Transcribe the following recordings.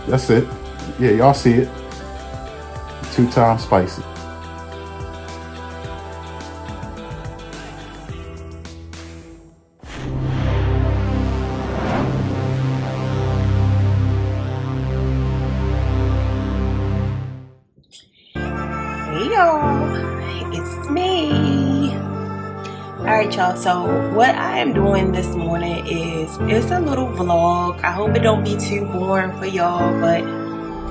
That's it. Yeah, y'all see it. 2 times spicy. Hey y'all, it's me. Alright y'all, so what I am doing this morning is, it's a little vlog. I hope it don't be too boring for y'all, but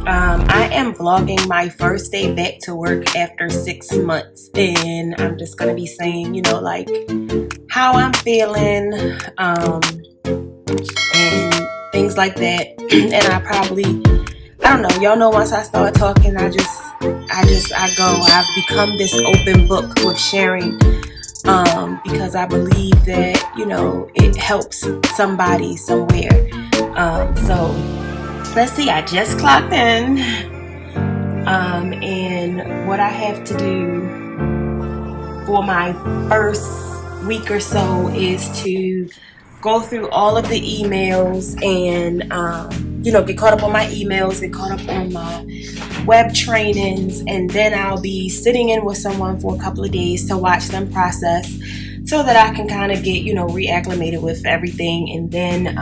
I am vlogging my first day back to work after 6 months, and I'm just gonna be saying, you know, like how I'm feeling, and things like that. And I don't know, y'all know, once I start talking, I've become this open book with sharing, because I believe that, you know, it helps somebody somewhere. So let's see, I just clocked in, and what I have to do for my first week or so is to go through all of the emails and, you know, get caught up on my emails, get caught up on my web trainings, and then I'll be sitting in with someone for a couple of days to watch them process so that I can kind of get, you know, reacclimated with everything. And then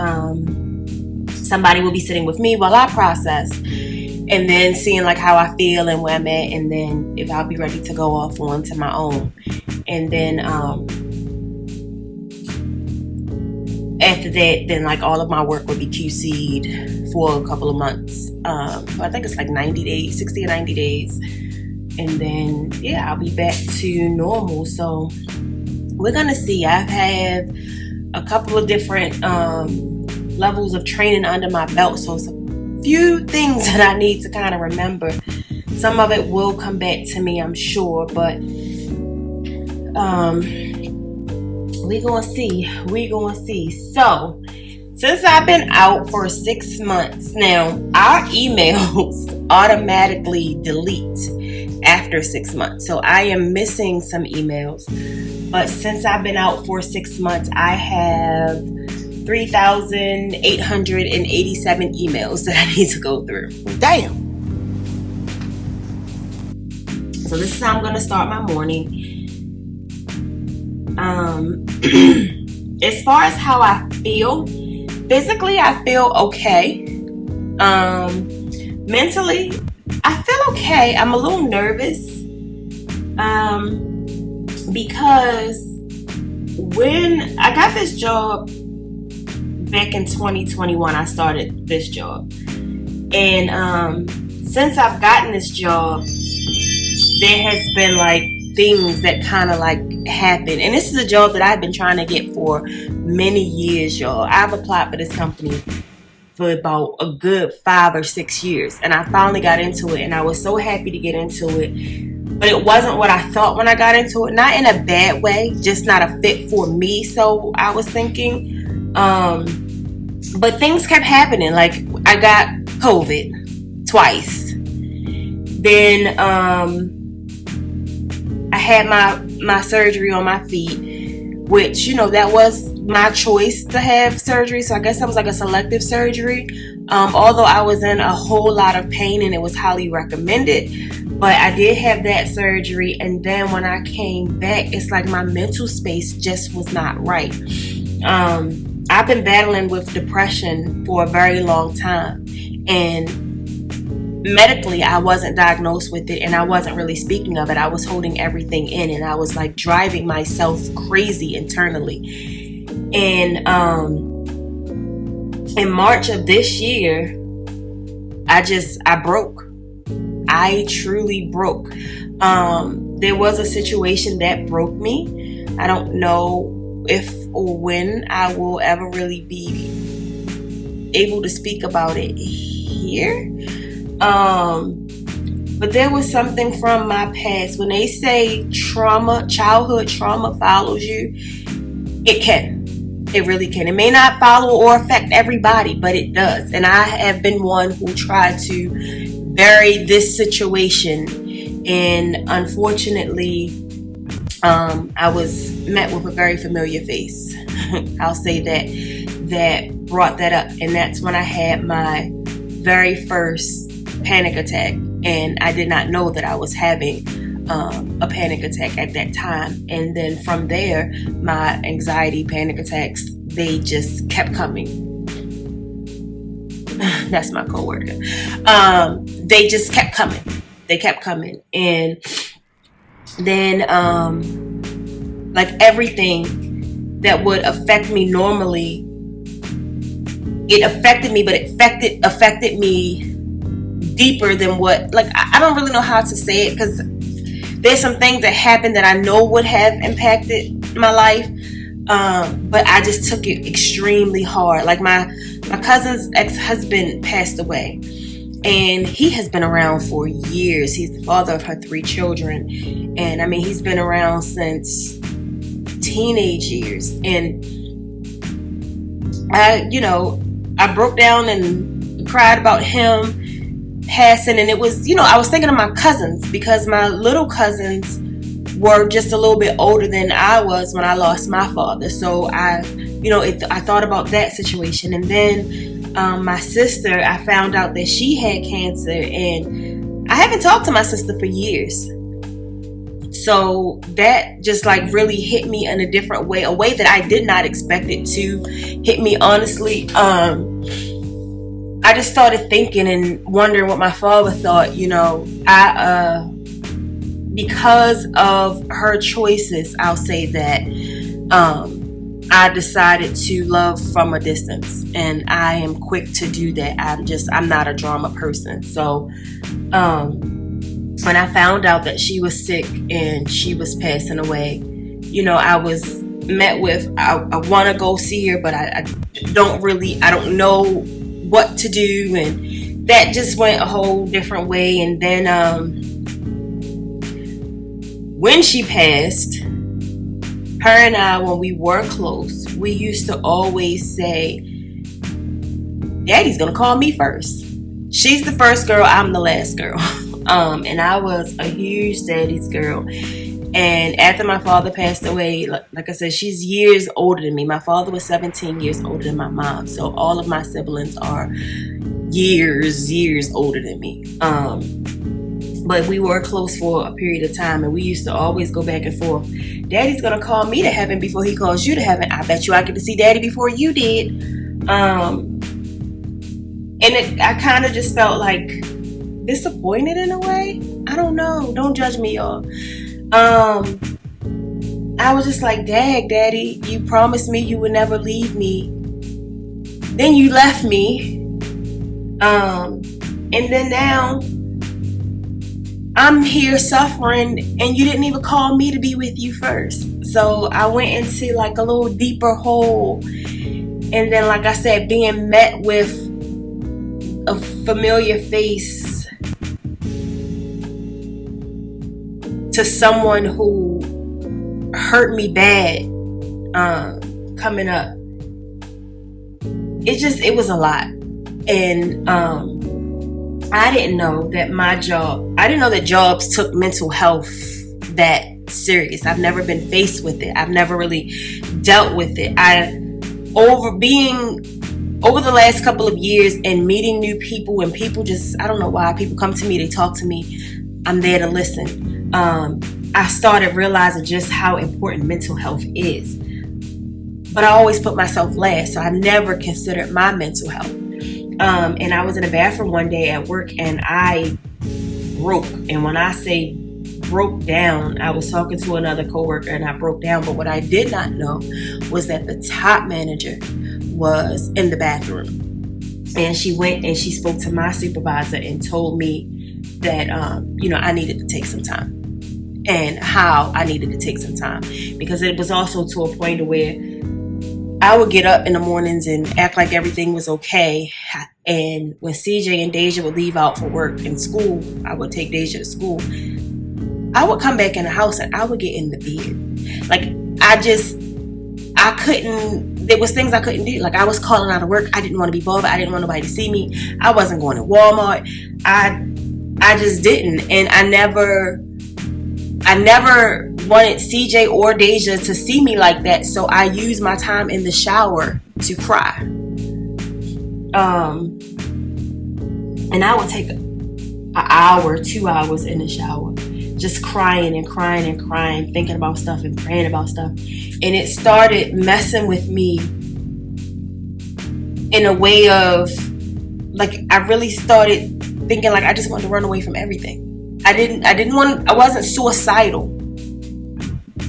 somebody will be sitting with me while I process, and then seeing like how I feel and where I'm at, and then if I'll be ready to go off onto my own. And then after that, then like all of my work will be QC'd for a couple of months. So I think it's like 90 days, 60 or 90 days. And then, yeah, I'll be back to normal. So we're going to see. I've had a couple of different levels of training under my belt. So it's a few things that I need to kind of remember. Some of it will come back to me, I'm sure. But we gonna see. So, since I've been out for 6 months now, our emails automatically delete after 6 months. So I am missing some emails. But since I've been out for 6 months, I have 3,887 emails that I need to go through. Damn. So this is how I'm gonna start my morning. As far as how I feel, physically I feel okay. Mentally, I feel okay. I'm a little nervous, because when I got this job back in 2021, I started this job, and since I've gotten this job, there has been like things that kind of like happen. And this is a job that I've been trying to get for many years, y'all. I've applied for this company for about a good 5 or 6 years, and I finally got into it, and I was so happy to get into it. But it wasn't what I thought when I got into it. Not in a bad way, just not a fit for me. So I was thinking, but things kept happening. Like I got COVID twice. Then I had my surgery on my feet, which, you know, that was my choice to have surgery. So I guess that was like a selective surgery. Although I was in a whole lot of pain and it was highly recommended, but I did have that surgery. And then when I came back, it's like my mental space just was not right. I've been battling with depression for a very long time, and medically I wasn't diagnosed with it, and I wasn't really speaking of it. I was holding everything in, and I was like driving myself crazy internally. And in March of this year, I broke. I truly broke. There was a situation that broke me. I don't know if or when I will ever really be able to speak about it here. But there was something from my past. When they say trauma, childhood trauma follows you, it can. It really can. It may not follow or affect everybody, but it does. And I have been one who tried to bury this situation. And unfortunately, I was met with a very familiar face. I'll say that brought that up. And that's when I had my very first panic attack, and I did not know that I was having a panic attack at that time. And then from there, my anxiety panic attacks, they just kept coming. That's my code word. They just kept coming. They kept coming. And then like everything that would affect me normally, it affected me, but it affected me deeper than what, like, I don't really know how to say it, because there's some things that happened that I know would have impacted my life, but I just took it extremely hard. Like my cousin's ex-husband passed away, and he has been around for years. He's the father of her 3 children, and I mean, he's been around since teenage years. And I broke down and cried about him passing, and it was, I was thinking of my cousins, because my little cousins were just a little bit older than I was when I lost my father. So I thought about that situation. And then my sister, I found out that she had cancer, and I haven't talked to my sister for years. So that just like really hit me in a different way, a way that I did not expect it to hit me, honestly. I just started thinking and wondering what my father thought. Because of her choices, I'll say that, I decided to love from a distance, and I am quick to do that. I'm not a drama person. So when I found out that she was sick and she was passing away, I was met with, I want to go see her, but I don't know what to do. And that just went a whole different way. And then when she passed, her and I, when we were close, we used to always say, Daddy's gonna call me first. She's the first girl, I'm the last girl. And I was a huge daddy's girl. And after my father passed away, like I said, she's years older than me. My father was 17 years older than my mom. So all of my siblings are years older than me. But we were close for a period of time, and we used to always go back and forth. Daddy's gonna call me to heaven before he calls you to heaven. I bet you I get to see Daddy before you did. And I kind of just felt like disappointed in a way. I don't know. Don't judge me, y'all. I was just like, Dang, Daddy, you promised me you would never leave me. Then you left me. And then now I'm here suffering, and you didn't even call me to be with you first. So I went into like a little deeper hole. And then, like I said, being met with a familiar face to someone who hurt me bad, coming up, it was a lot. And I didn't know that jobs took mental health that serious. I've never been faced with it. I've never really dealt with it. Over the last couple of years and meeting new people, and people just, I don't know why, people come to me, they talk to me, I'm there to listen. I started realizing just how important mental health is. But I always put myself last, so I never considered my mental health. And I was in a bathroom one day at work, and I broke. And when I say broke down, I was talking to another coworker, and I broke down. But what I did not know was that the top manager was in the bathroom. And she went and she spoke to my supervisor and told me that, I needed to take some time. And how I needed to take some time. Because it was also to a point where I would get up in the mornings and act like everything was okay. And when CJ and Deja would leave out for work and school, I would take Deja to school. I would come back in the house and I would get in the bed. Like, I couldn't, there was things I couldn't do. Like, I was calling out of work. I didn't want to be bothered. I didn't want nobody to see me. I wasn't going to Walmart. I just didn't. And I never wanted CJ or Deja to see me like that, so I used my time in the shower to cry. And I would take an hour, 2 hours in the shower, just crying and crying and crying, thinking about stuff and praying about stuff. And it started messing with me in a way of, like, I really started thinking like I just wanted to run away from everything. I wasn't suicidal.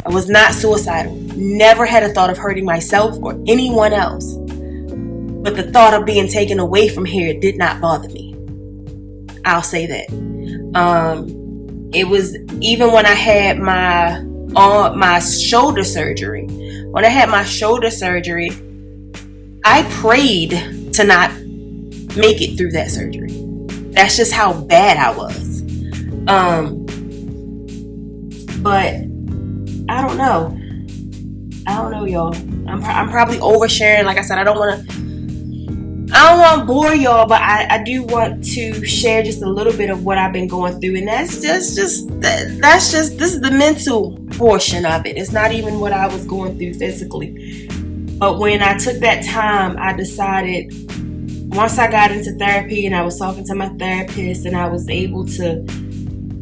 I was not suicidal. Never had a thought of hurting myself or anyone else. But the thought of being taken away from here did not bother me. I'll say that. It was even when I had my shoulder surgery. When I had my shoulder surgery, I prayed to not make it through that surgery. That's just how bad I was. But I don't know. Y'all. I'm probably oversharing. Like I said, I don't want to bore y'all, but I do want to share just a little bit of what I've been going through, and this is the mental portion of it. It's not even what I was going through physically. But when I took that time, I decided, once I got into therapy and I was talking to my therapist and I was able to,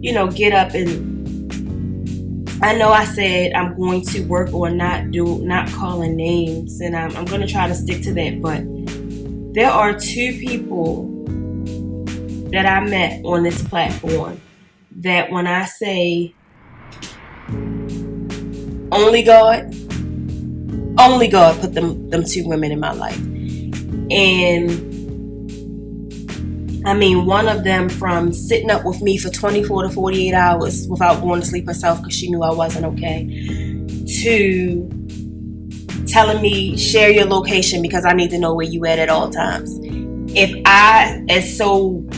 get up, and I know I said I'm going to work on not calling names, and I'm going to try to stick to that, but there are two people that I met on this platform that, when I say only God put them two women in my life. And I mean, one of them, from sitting up with me for 24 to 48 hours without going to sleep herself because she knew I wasn't okay, to telling me, share your location because I need to know where you at all times. If I,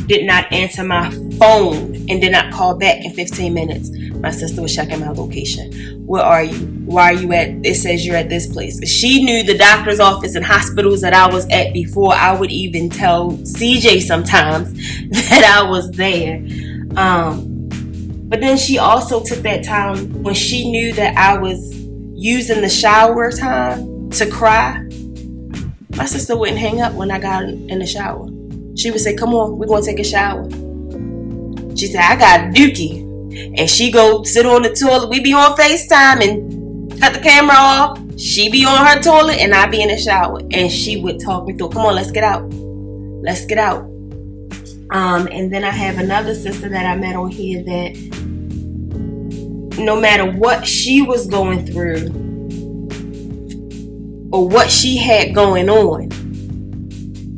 did not answer my phone and did not call back in 15 minutes, my sister was checking my location. Where are you? Why are you at? It says you're at this place. She knew the doctor's office and hospitals that I was at before I would even tell CJ sometimes that I was there. But then she also took that time when she knew that I was using the shower time to cry. My sister wouldn't hang up when I got in the shower. She would say, "Come on, we're going to take a shower." She said, "I got a dookie." And she go sit on the toilet. We be on FaceTime and cut the camera off. She be on her toilet and I be in the shower. And she would talk me through, "Come on, let's get out. Let's get out." And then I have another sister that I met on here that no matter what she was going through or what she had going on,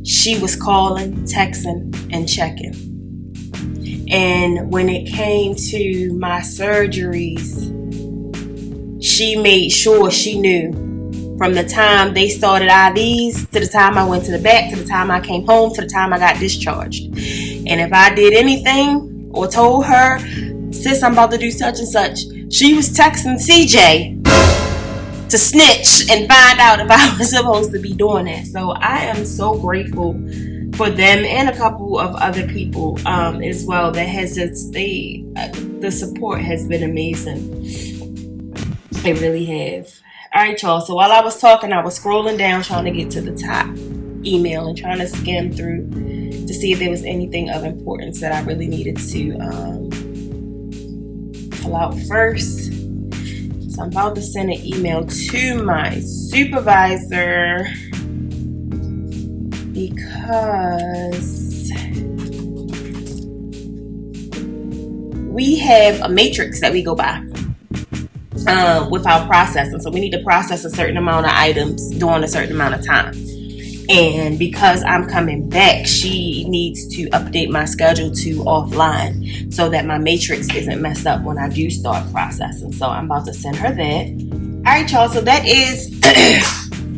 she was calling, texting, and checking. And when it came to my surgeries, she made sure she knew from the time they started IVs to the time I went to the back, to the time I came home, to the time I got discharged. And if I did anything or told her, "Sis, I'm about to do such and such," she was texting CJ to snitch and find out if I was supposed to be doing that. So I am so grateful for them and a couple of other people as well that has just the support has been amazing. It really have. All right, y'all. So while I was talking, I was scrolling down trying to get to the top email and trying to skim through to see if there was anything of importance that I really needed to pull out first. So I'm about to send an email to my supervisor because we have a matrix that we go by with our processing. So we need to process a certain amount of items during a certain amount of time. And because I'm coming back, she needs to update my schedule to offline so that my matrix isn't messed up when I do start processing. So I'm about to send her that. All right, y'all. So that is...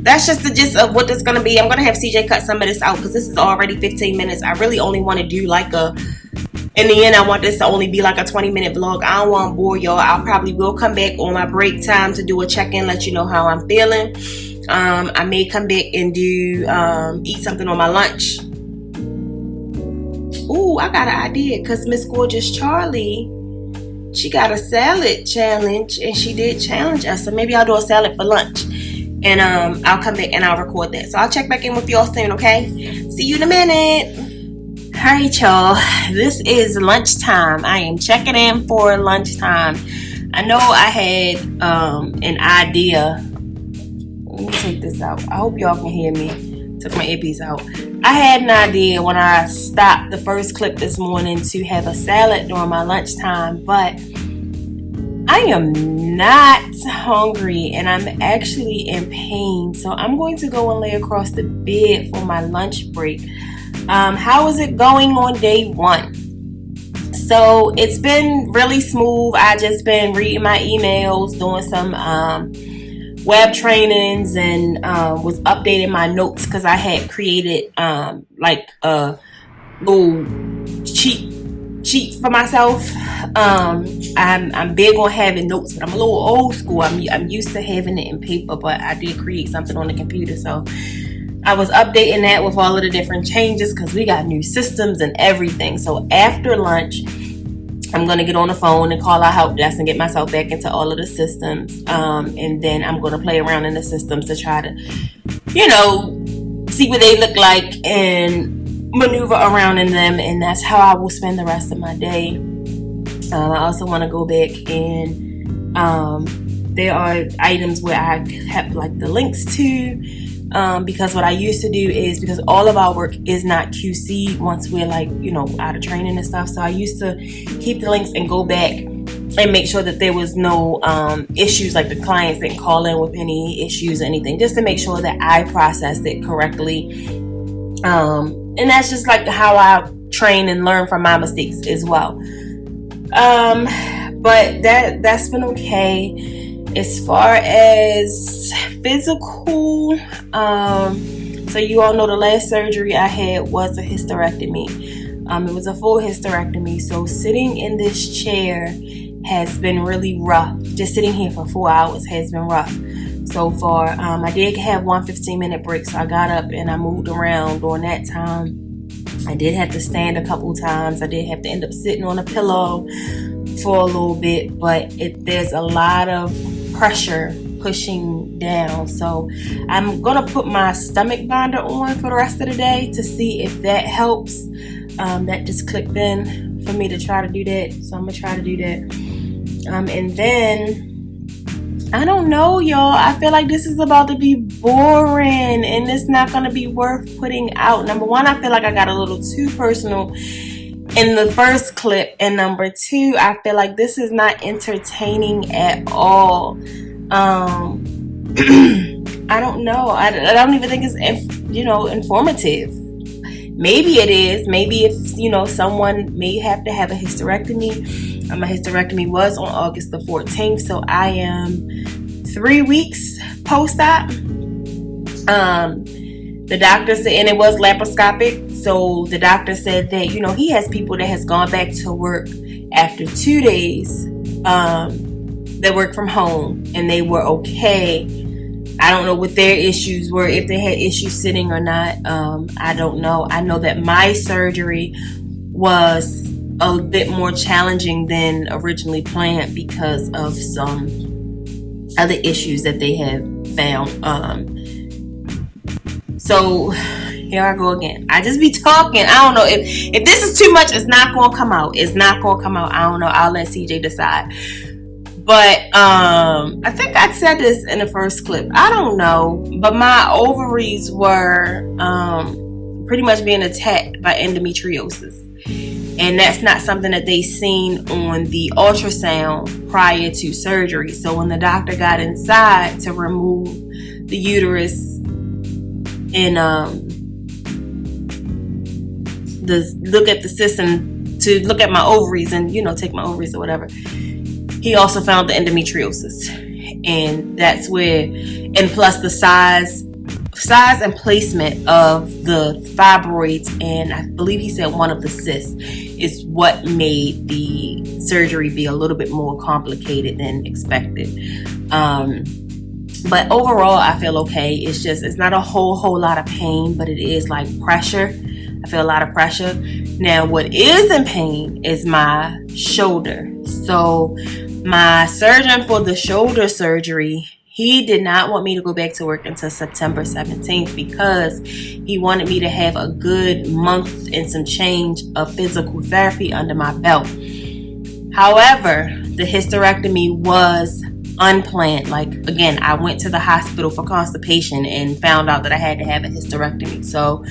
that's just the gist of what it's going to be. I'm going to have CJ cut some of this out because this is already 15 minutes. I really only want to do like in the end, I want this to only be like a 20-minute vlog. I don't want to bore y'all. I probably will come back on my break time to do a check-in, let you know how I'm feeling. I may come back and do eat something on my lunch. Ooh, I got an idea because Miss Gorgeous Charlie, she got a salad challenge and she did challenge us. So maybe I'll do a salad for lunch. And I'll come back and I'll record that. So I'll check back in with y'all soon, okay? See you in a minute. Alright, y'all, this is lunchtime. I am checking in for lunchtime. I know I had an idea. Let me take this out. I hope y'all can hear me. Took my earpiece out. I had an idea when I stopped the first clip this morning to have a salad during my lunchtime, but I am not hungry and I'm actually in pain. So I'm going to go and lay across the bed for my lunch break. How is it going on day one? So it's been really smooth. I just been reading my emails, doing some web trainings, and was updating my notes because I had created like a little cheat for myself. I'm big on having notes, but I'm a little old school. I'm used to having it in paper, but I did create something on the computer, so I was updating that with all of the different changes because we got new systems and everything. So after lunch, I'm going to get on the phone and call our help desk and get myself back into all of the systems. And then I'm going to play around in the systems to try to, see what they look like and maneuver around in them. And that's how I will spend the rest of my day. I also want to go back and there are items where I have like the links to. Because what I used to do is, because all of our work is not QC once we're out of training and stuff. So I used to keep the links and go back and make sure that there was no issues, like the clients didn't call in with any issues or anything, just to make sure that I processed it correctly. And that's just like how I train and learn from my mistakes as well. But that's been okay. As far as physical, so you all know the last surgery I had was a hysterectomy. It was a full hysterectomy. So sitting in this chair has been really rough. Just sitting here for 4 hours has been rough so far. I did have one 15-minute break, so I got up and I moved around during that time. I did have to stand a couple times. I did have to end up sitting on a pillow for a little bit, but there's a lot of pressure pushing down. So I'm gonna put my stomach binder on for the rest of the day to see if that helps. That just clicked in for me to try to do that, so I'm gonna try to do that. And then I don't know, y'all, I feel like this is about to be boring and it's not gonna be worth putting out. Number one, I feel like I got a little too personal in the first clip, and number two, I feel like this is not entertaining at all. I don't know. I don't even think it's informative. Maybe it is. Maybe if someone may have to have a hysterectomy. My hysterectomy was on August the 14th, so I am 3 weeks post-op. The doctor said, and it was laparoscopic, so the doctor said that, he has people that has gone back to work after 2 days that work from home, and they were okay. I don't know what their issues were, if they had issues sitting or not. I don't know. I know that my surgery was a bit more challenging than originally planned because of some other issues that they have found. So here I go again. I just be talking. I don't know if this is too much. It's not gonna come out. It's not gonna come out. I don't know. I'll let CJ decide. But I think I said this in the first clip. I don't know. But my ovaries were pretty much being attacked by endometriosis, and that's not something that they seen on the ultrasound prior to surgery. So when the doctor got inside to remove the uterus and look at the system to look at my ovaries and take my ovaries or whatever, he also found the endometriosis, and that's where, and plus the size and placement of the fibroids, and I believe he said one of the cysts, is what made the surgery be a little bit more complicated than expected. But overall, I feel okay. It's not a whole lot of pain, but it is like pressure. I feel a lot of pressure. Now, what is in pain is my shoulder. So my surgeon for the shoulder surgery, He did not want me to go back to work until September 17th because he wanted me to have a good month and some change of physical therapy under my belt. However, the hysterectomy was unplanned. Like, again, I went to the hospital for constipation and found out that I had to have a hysterectomy. So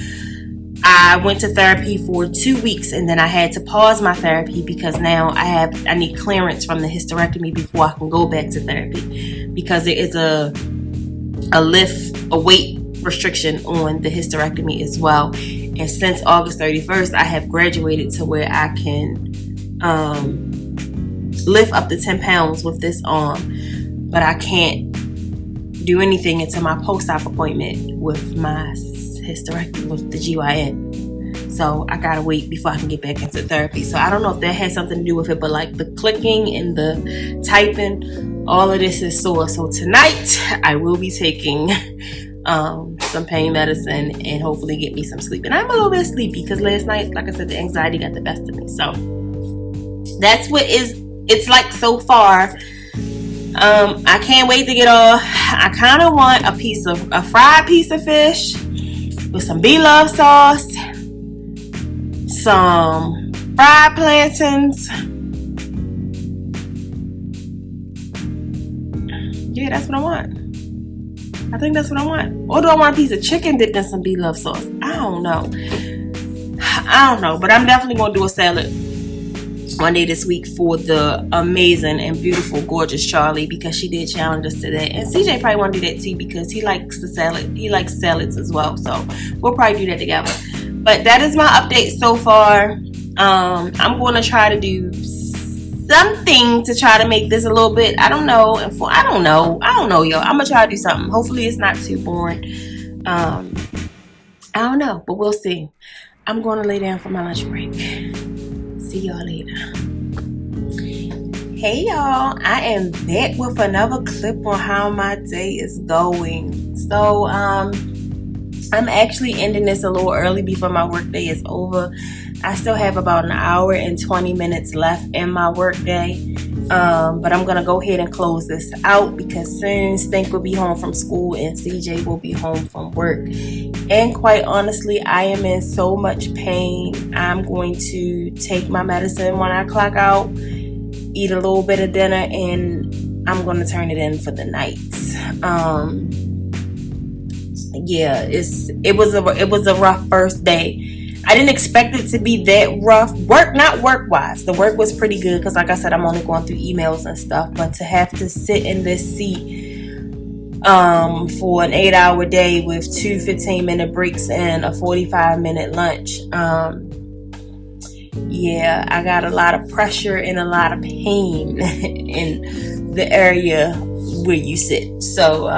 I went to therapy for 2 weeks, and then I had to pause my therapy because now I need clearance from the hysterectomy before I can go back to therapy, because there is a weight restriction on the hysterectomy as well. And since August 31st, I have graduated to where I can lift up to 10 pounds with this arm, but I can't do anything until my post-op appointment with my hysterectomy with the GYN. So I gotta wait before I can get back into therapy. So I don't know if that has something to do with it, but like the clicking and the typing, all of this is sore. So tonight I will be taking some pain medicine and hopefully get me some sleep. And I'm a little bit sleepy because last night, like I said, the anxiety got the best of me. So that's what it's like so far. I can't wait to get off. I kind of want a fried piece of fish with some B-Love sauce, some fried plantains. Yeah, that's what I want. I think that's what I want. Or do I want a piece of chicken dipped in some B-Love sauce? I don't know. But I'm definitely going to do a salad one day this week for the amazing and beautiful, gorgeous Charlie, because she did challenge us to that. And CJ probably want to do that too because he likes the salad. He likes salads as well. So we'll probably do that together. But that is my update so far. I'm going to try to do something to try to make this a little bit, I don't know, y'all. I'm going to try to do something. Hopefully it's not too boring. I don't know, but we'll see. I'm going to lay down for my lunch break. See y'all later. Hey y'all, I am back with another clip on how my day is going. So I'm actually ending this a little early before my work day is over. I still have about an hour and 20 minutes left in my work day. But I'm gonna go ahead and close this out because soon Stink will be home from school and CJ will be home from work. And quite honestly, I am in so much pain. I'm going to take my medicine when I clock out, eat a little bit of dinner, and I'm going to turn it in for the night. Yeah, it was a rough first day. I didn't expect it to be that rough. Not work-wise. The work was pretty good because, like I said, I'm only going through emails and stuff. But to have to sit in this seat for an 8-hour day with 2 15-minute breaks and a 45-minute lunch, yeah, I got a lot of pressure and a lot of pain in the area where you sit. So,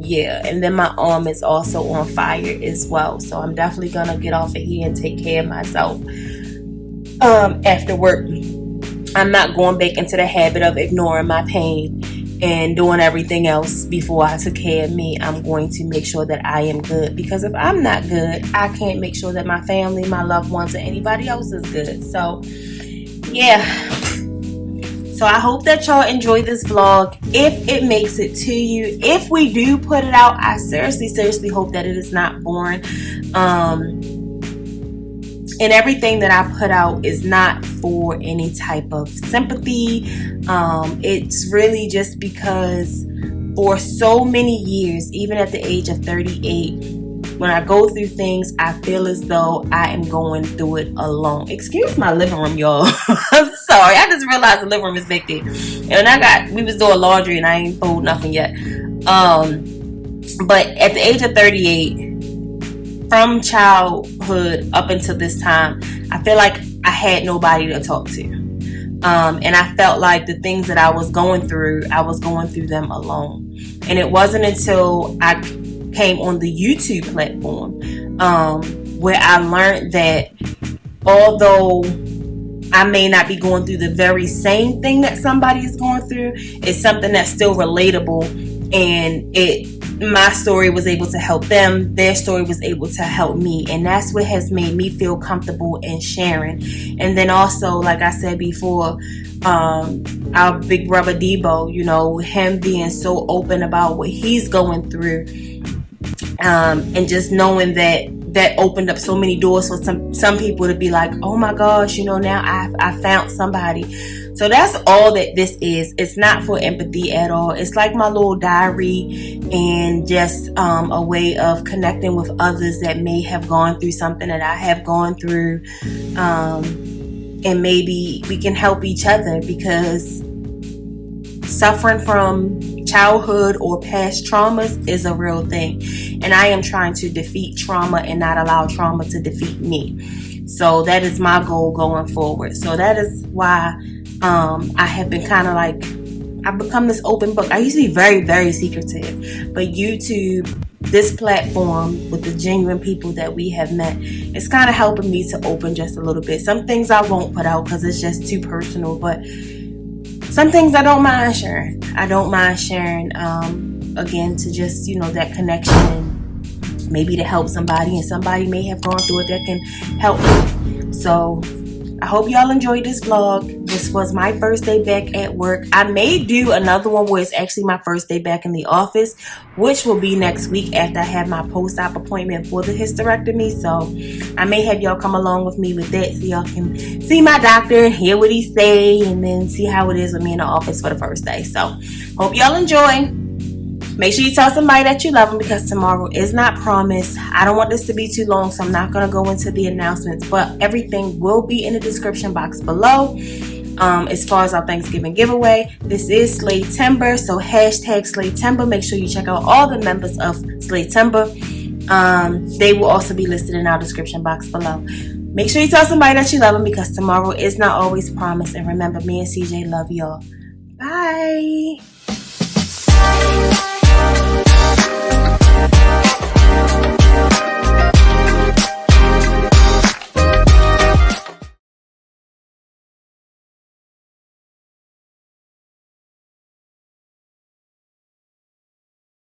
yeah, and then my arm is also on fire as well. So I'm definitely going to get off of here and take care of myself after work. I'm not going back into the habit of ignoring my pain and doing everything else before I took care of me. I'm going to make sure that I am good, because if I'm not good, I can't make sure that my family, my loved ones, or anybody else is good. So, yeah. So I hope that y'all enjoy this vlog. If it makes it to you, if we do put it out, I seriously hope that it is not boring. And everything that I put out is not for any type of sympathy. It's really just because for so many years, even at the age of 38, when I go through things, I feel as though I am going through it alone. Excuse my living room, y'all. I'm sorry. I just realized the living room is back there. And we was doing laundry and I ain't folded nothing yet. But at the age of 38, from childhood up until this time, I feel like I had nobody to talk to. And I felt like the things that I was going through them alone. And it wasn't until I came on the YouTube platform where I learned that although I may not be going through the very same thing that somebody is going through, it's something that's still relatable, and it my story was able to help them, their story was able to help me, and that's what has made me feel comfortable in sharing. And then also, like I said before, our big brother Debo, you know, him being so open about what he's going through, and just knowing that opened up so many doors for some people to be like, oh my gosh, you know, now I found somebody. So that's all that this is. It's not for empathy at all. It's like my little diary, and just a way of connecting with others that may have gone through something that I have gone through, and maybe we can help each other, because suffering from childhood or past traumas is a real thing, and I am trying to defeat trauma and not allow trauma to defeat me. So that is my goal going forward. So that is why I have been kind of like, I've become this open book. I used to be very, very secretive, but YouTube, this platform with the genuine people that we have met, it's kind of helping me to open just a little bit. Some things I won't put out because it's just too personal, but some things I don't mind sharing. I don't mind sharing, again, to just, you know, that connection, and maybe to help somebody, and somebody may have gone through it that can help me. So I hope y'all enjoyed this vlog. This was my first day back at work. I may do another one where it's actually my first day back in the office, which will be next week after I have my post-op appointment for the hysterectomy. So I may have y'all come along with me with that, so y'all can see my doctor and hear what he say, and then see how it is with me in the office for the first day. So hope y'all enjoy. Make sure you tell somebody that you love them, because tomorrow is not promised. I don't want this to be too long, so I'm not going to go into the announcements, but everything will be in the description box below. As far as our Thanksgiving giveaway, this is Slaytember, so hashtag Slaytember. Make sure you check out all the members of Slaytember. They will also be listed in our description box below. Make sure you tell somebody that you love them, because tomorrow is not always promised. And remember, me and CJ love y'all. Bye.